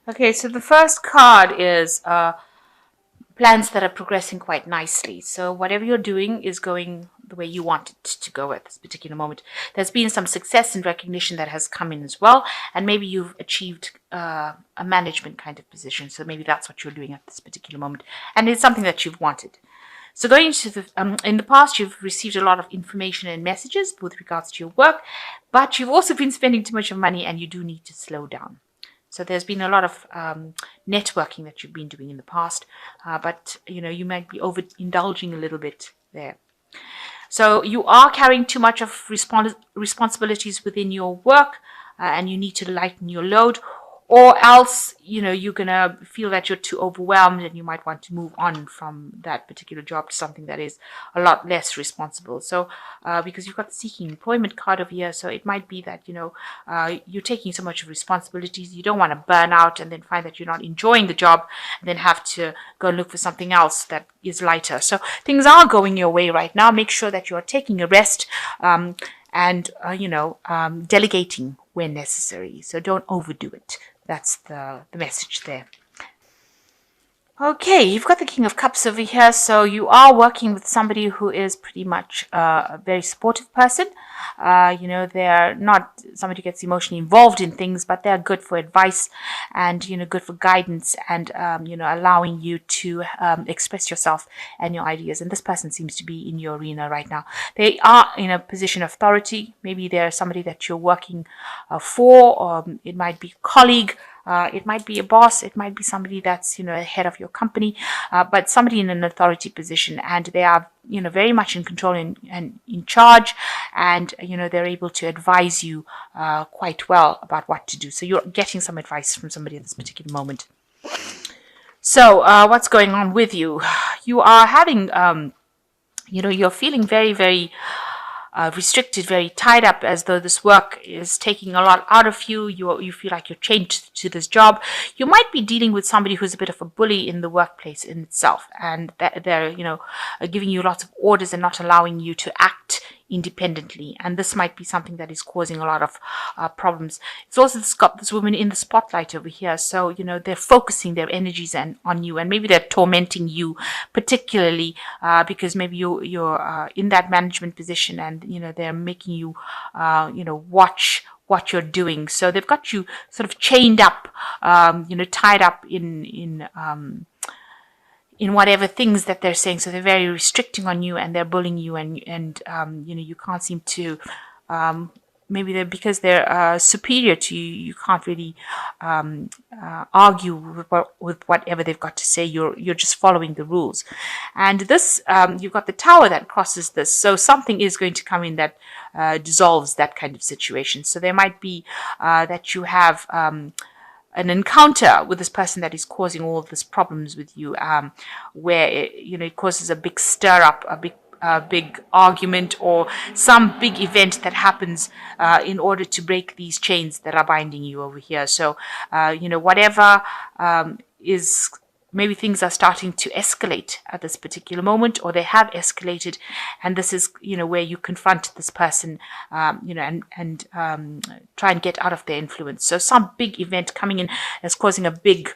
Okay, so the first card is plans that are progressing quite nicely. So whatever you're doing is going the way you want it to go at this particular moment. There's been some success and recognition that has come in as well, and maybe you've achieved a management kind of position. So maybe that's what you're doing at this particular moment, and it's something that you've wanted. So going into in the past, you've received a lot of information and messages with regards to your work, but you've also been spending too much of money, and you do need to slow down. So there's been a lot of networking that you've been doing in the past, but you might be overindulging a little bit there. So you are carrying too much of responsibilities within your work, and you need to lighten your load, or else you're gonna feel that you're too overwhelmed and you might want to move on from that particular job to something that is a lot less responsible. So because you've got the seeking employment card over here, so it might be that you're taking so much of responsibilities, you don't want to burn out and then find that you're not enjoying the job and then have to go and look for something else that is lighter. So things are going your way right now. Make sure that you're taking a rest, and delegating when necessary. So don't overdo it. That's the message there. Okay, you've got the King of Cups over here, so you are working with somebody who is pretty much a very supportive person. They're not somebody who gets emotionally involved in things, but they're good for advice and, good for guidance and, allowing you to express yourself and your ideas. And this person seems to be in your arena right now. They are in a position of authority. Maybe they're somebody that you're working for, or it might be a colleague. It might be a boss, it might be somebody that's, head of your company, but somebody in an authority position, and they are, very much in control and in charge, and, they're able to advise you quite well about what to do. So you're getting some advice from somebody at this particular moment. So what's going on with you? You are having, you're feeling very, very restricted, very tied up, as though this work is taking a lot out of you. You feel like you're chained to this job. You might be dealing with somebody who's a bit of a bully in the workplace in itself, and that they're giving you lots of orders and not allowing you to act independently, and this might be something that is causing a lot of problems. It's also got this woman in the spotlight over here, so they're focusing their energies on you, and maybe they're tormenting you particularly because maybe you're in that management position, and they're making you watch what you're doing. So they've got you sort of chained up, tied up in whatever things that they're saying. So they're very restricting on you, and they're bullying you, and you can't seem to, maybe because they're superior to you, you can't really argue with whatever they've got to say. You're just following the rules. And this, you've got the Tower that crosses this. So something is going to come in that dissolves that kind of situation. So there might be that you have an encounter with this person that is causing all of these problems with you, where it causes a big stir up, a big argument, or some big event that happens in order to break these chains that are binding you over here. So whatever is, maybe things are starting to escalate at this particular moment, or they have escalated, and this is where you confront this person, and try and get out of their influence. So some big event coming in is causing a big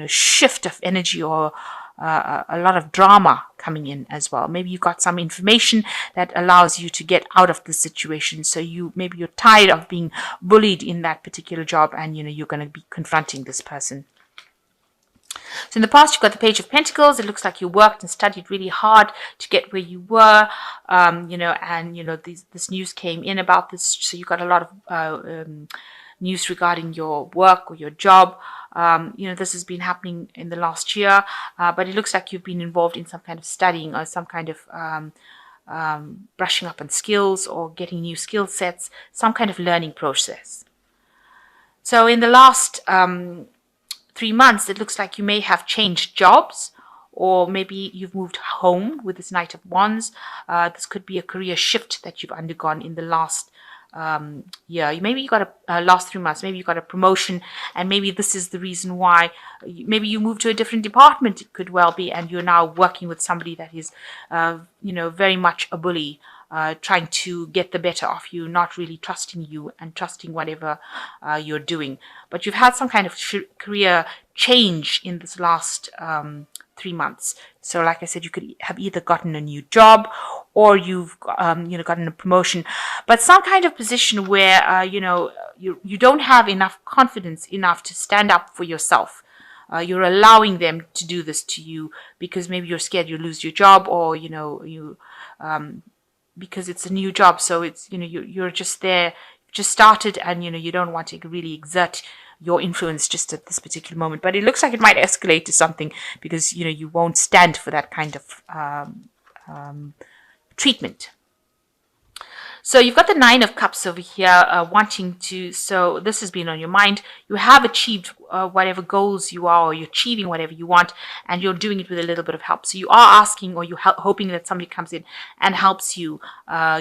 shift of energy, or a lot of drama coming in as well. Maybe you got some information that allows you to get out of the situation. So maybe you're tired of being bullied in that particular job, and you're going to be confronting this person. So in the past, you've got the Page of Pentacles. It looks like you worked and studied really hard to get where you were, this news came in about this. So you got a lot of news regarding your work or your job. This has been happening in the last year, but it looks like you've been involved in some kind of studying, or some kind of brushing up on skills, or getting new skill sets, some kind of learning process. So in the last 3 months, it looks like you may have changed jobs, or maybe you've moved home with this Knight of Wands. This could be a career shift that you've undergone in the last year. Maybe you got last 3 months, maybe you got a promotion, and maybe this is the reason why. Maybe you moved to a different department, it could well be, and you're now working with somebody that is very much a bully, trying to get the better of you, not really trusting you and trusting whatever you're doing. But you've had some kind of career change in this last 3 months. So like I said, you could have either gotten a new job or you've gotten a promotion, but some kind of position where you don't have enough confidence enough to stand up for yourself. You're allowing them to do this to you because maybe you're scared you lose your job, or because it's a new job. So it's you're just there, just started, and you don't want to really exert your influence just at this particular moment. But it looks like it might escalate to something because you won't stand for that kind of treatment. So you've got the Nine of Cups over here, wanting to, so this has been on your mind. You have achieved whatever goals you are, or you're achieving whatever you want, and you're doing it with a little bit of help. So you are asking, or you're hoping that somebody comes in and helps you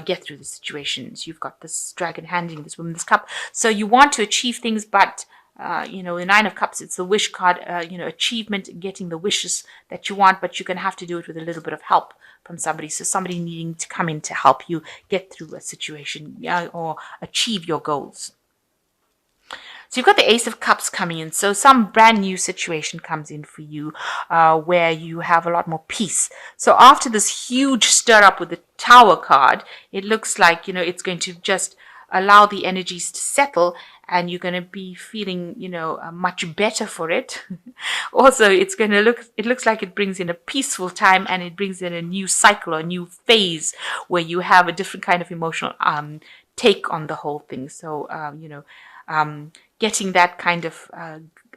get through the situation. So you've got this dragon handing this woman this cup. So you want to achieve things, but the Nine of Cups, it's the wish card, achievement, getting the wishes that you want, but you're going to have to do it with a little bit of help from somebody. So somebody needing to come in to help you get through a situation, or achieve your goals. So you've got the Ace of Cups coming in. So some brand new situation comes in for you where you have a lot more peace. So after this huge stir up with the Tower card, it looks like, it's going to just allow the energies to settle, and you're going to be feeling, much better for it. Also, it looks like it brings in a peaceful time, and it brings in a new cycle or a new phase where you have a different kind of emotional take on the whole thing. So, getting that kind of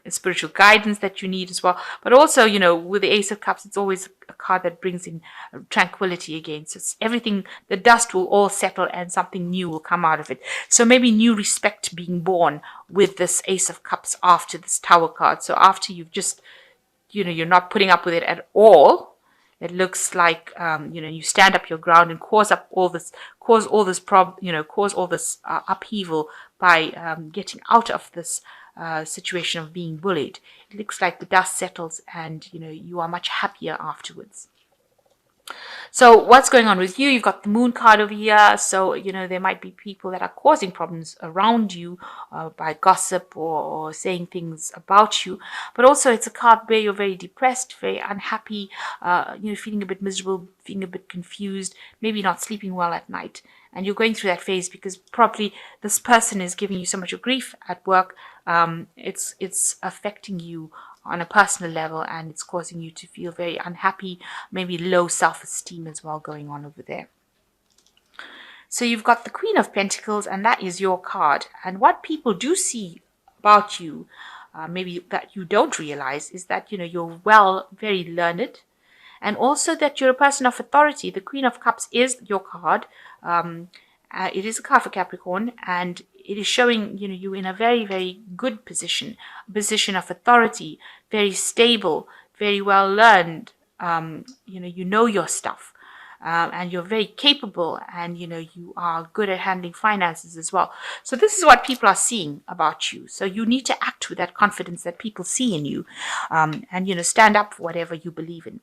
spiritual guidance that you need as well. But also, with the Ace of Cups, it's always a card that brings in tranquility again. So it's everything, the dust will all settle and something new will come out of it. So maybe new respect being born with this Ace of Cups after this Tower card. So after you've just, you're not putting up with it at all, it looks like, you stand up your ground and cause all this upheaval by getting out of this situation of being bullied. It looks like the dust settles, and you are much happier afterwards. So what's going on with you? You've got the Moon card over here. So, there might be people that are causing problems around you by gossip or saying things about you. But also it's a card where you're very depressed, very unhappy, feeling a bit miserable, feeling a bit confused, maybe not sleeping well at night. And you're going through that phase because probably this person is giving you so much of grief at work. It's affecting you on a personal level, and it's causing you to feel very unhappy, maybe low self-esteem as well going on over there. So you've got the Queen of Pentacles, and that is your card. And what people do see about you, maybe that you don't realize, is that, you're very learned, and also that you're a person of authority. The Queen of Cups is your card. It is a card for Capricorn, and it is showing, you in a very, very good position, a position of authority, very stable, very well learned. You know your stuff. And you're very capable, and you are good at handling finances as well. So this is what people are seeing about you. So you need to act with that confidence that people see in you, and stand up for whatever you believe in.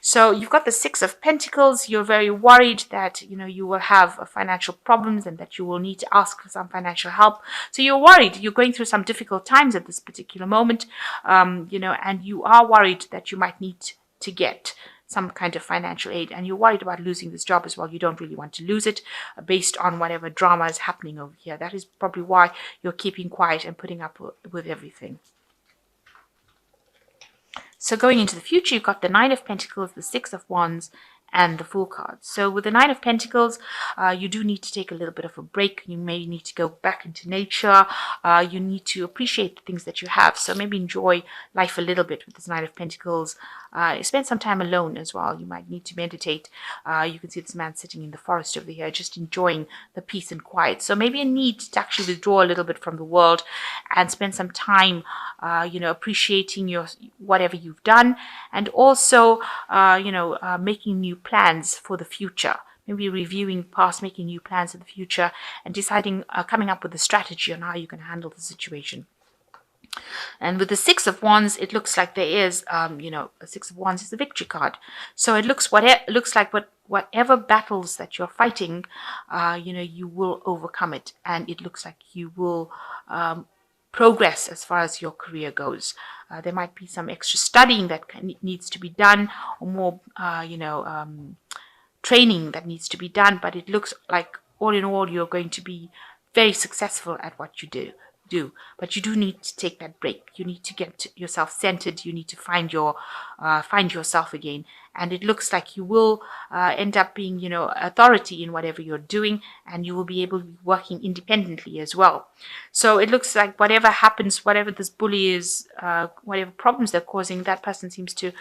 So you've got the Six of Pentacles. You're very worried that you will have financial problems and that you will need to ask for some financial help. So you're worried. You're going through some difficult times at this particular moment, and you are worried that you might need to get some kind of financial aid, and you're worried about losing this job as well. You don't really want to lose it based on whatever drama is happening over here. That is probably why you're keeping quiet and putting up with everything. So going into the future, you've got the Nine of Pentacles, the Six of Wands, and the Fool card. So with the Nine of Pentacles, you do need to take a little bit of a break. You may need to go back into nature. You need to appreciate the things that you have. So maybe enjoy life a little bit with this Nine of Pentacles. Spend some time alone as well. You might need to meditate. You can see this man sitting in the forest over here, just enjoying the peace and quiet. So maybe a need to actually withdraw a little bit from the world and spend some time, appreciating whatever you've done, and also, making new plans for the future. Maybe reviewing past, making new plans for the future, and deciding, coming up with a strategy on how you can handle the situation. And with the Six of Wands, it looks like there is, a Six of Wands is the victory card. So it looks like whatever battles that you're fighting, you will overcome it, and it looks like you will progress as far as your career goes. There might be some extra studying that needs to be done, or more, training that needs to be done. But it looks like, all in all, you're going to be very successful at what you do. But you do need to take that break. You need to get yourself centered. You need to find yourself again. And it looks like you will end up being, authority in whatever you're doing, and you will be able to be working independently as well. So it looks like whatever happens, whatever this bully is, whatever problems they're causing, that person seems to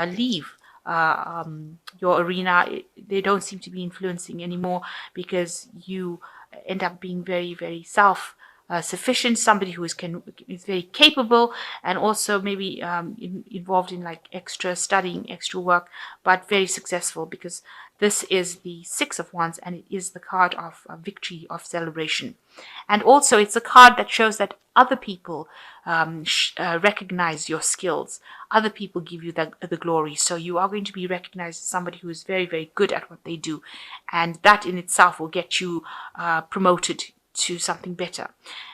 leave your arena. They don't seem to be influencing anymore, because you end up being very, very sufficient, somebody who is very capable, and also maybe involved in like extra studying, extra work, but very successful, because this is the Six of Wands, and it is the card of victory, of celebration. And also it's a card that shows that other people recognize your skills. Other people give you the glory. So you are going to be recognized as somebody who is very, very good at what they do. And that in itself will get you promoted to something better.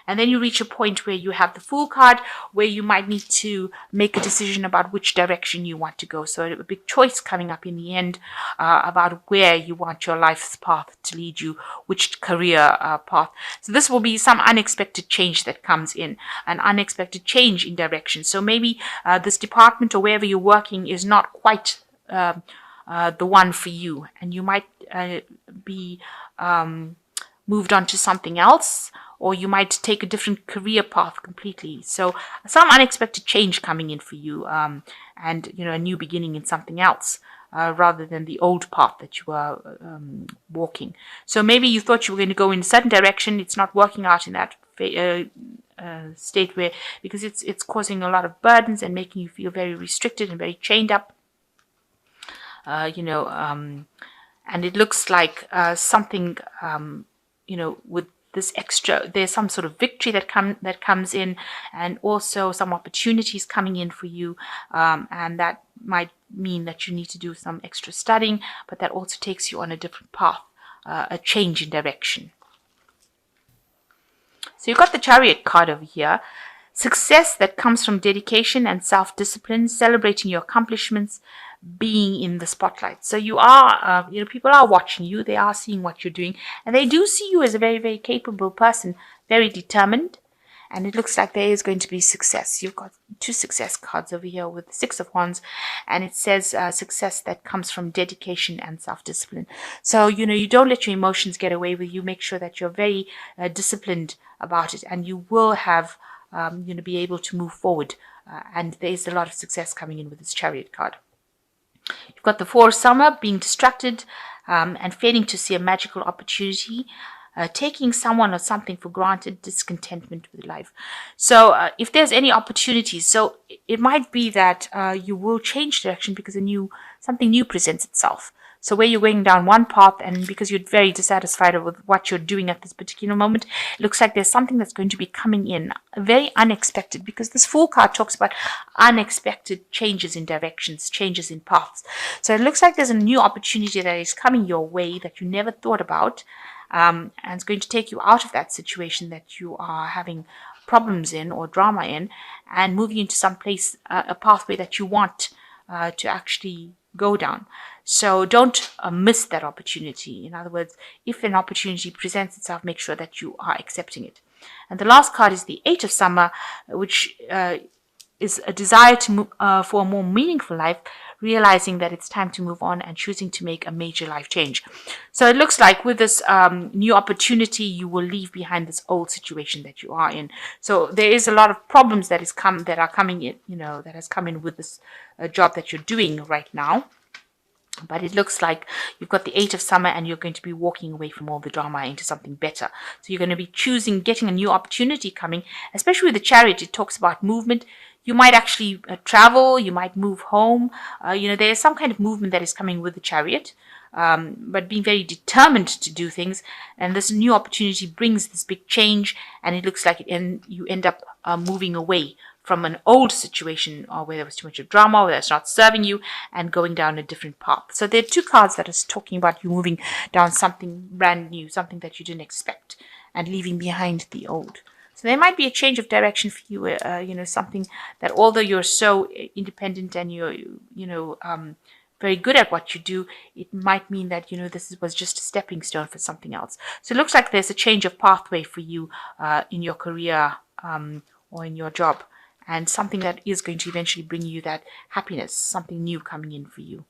And then you reach a point where you have the Fool card, where you might need to make a decision about which direction you want to go. So a big choice coming up in the end about where you want your life's path to lead you, which career path. So this will be some unexpected change that comes in, an unexpected change in direction. So maybe this department or wherever you're working is not quite the one for you, and you might be moved on to something else, or you might take a different career path completely. So some unexpected change coming in for you, and a new beginning in something else, rather than the old path that you were walking. So maybe you thought you were going to go in a certain direction. It's not working out in that state, where, because it's causing a lot of burdens and making you feel very restricted and very chained up. And it looks like something, with this extra, there's some sort of victory that comes in, and also some opportunities coming in for you, and that might mean that you need to do some extra studying, but that also takes you on a different path, a change in direction. So you've got the Chariot card over here. Success that comes from dedication and self-discipline, celebrating your accomplishments, being in the spotlight. So you are, people are watching you. They are seeing what you're doing, and they do see you as a very, very capable person, very determined. And it looks like there is going to be success. You've got two success cards over here with the Six of Wands, and it says success that comes from dedication and self-discipline. So, you don't let your emotions get away with you. Make sure that you're very disciplined about it, and you will have, be able to move forward. And there is a lot of success coming in with this Chariot card. You've got the Four of Summer, being distracted and failing to see a magical opportunity, taking someone or something for granted, discontentment with life. So if there's any opportunities, so it might be that you will change direction because something new presents itself. So where you're going down one path, and because you're very dissatisfied with what you're doing at this particular moment, it looks like there's something that's going to be coming in, very unexpected, because this Fool card talks about unexpected changes in directions, changes in paths. So it looks like there's a new opportunity that is coming your way that you never thought about, and it's going to take you out of that situation that you are having problems in or drama in, and move you into some place, a pathway that you want to actually go down. So don't miss that opportunity. In other words, if an opportunity presents itself, make sure that you are accepting it. And the last card is the Eight of Summer, which is a desire to move for a more meaningful life, realizing that it's time to move on and choosing to make a major life change. So it looks like with this new opportunity, you will leave behind this old situation that you are in. So there is a lot of problems that are coming in, that has come in with this job that you're doing right now. But it looks like you've got the Eight of Summer, and you're going to be walking away from all the drama into something better. So you're going to be getting a new opportunity coming, especially with the Chariot. It talks about movement. You might actually travel. You might move home. There's some kind of movement that is coming with the Chariot, but being very determined to do things. And this new opportunity brings this big change, and it looks like you end up moving away from an old situation, or where there was too much of drama, or that's not serving you, and going down a different path. So there are two cards that is talking about you moving down something brand new, something that you didn't expect, and leaving behind the old. So there might be a change of direction for you, something that, although you're so independent and you're very good at what you do, it might mean that, was just a stepping stone for something else. So it looks like there's a change of pathway for you in your career or in your job, and something that is going to eventually bring you that happiness, something new coming in for you.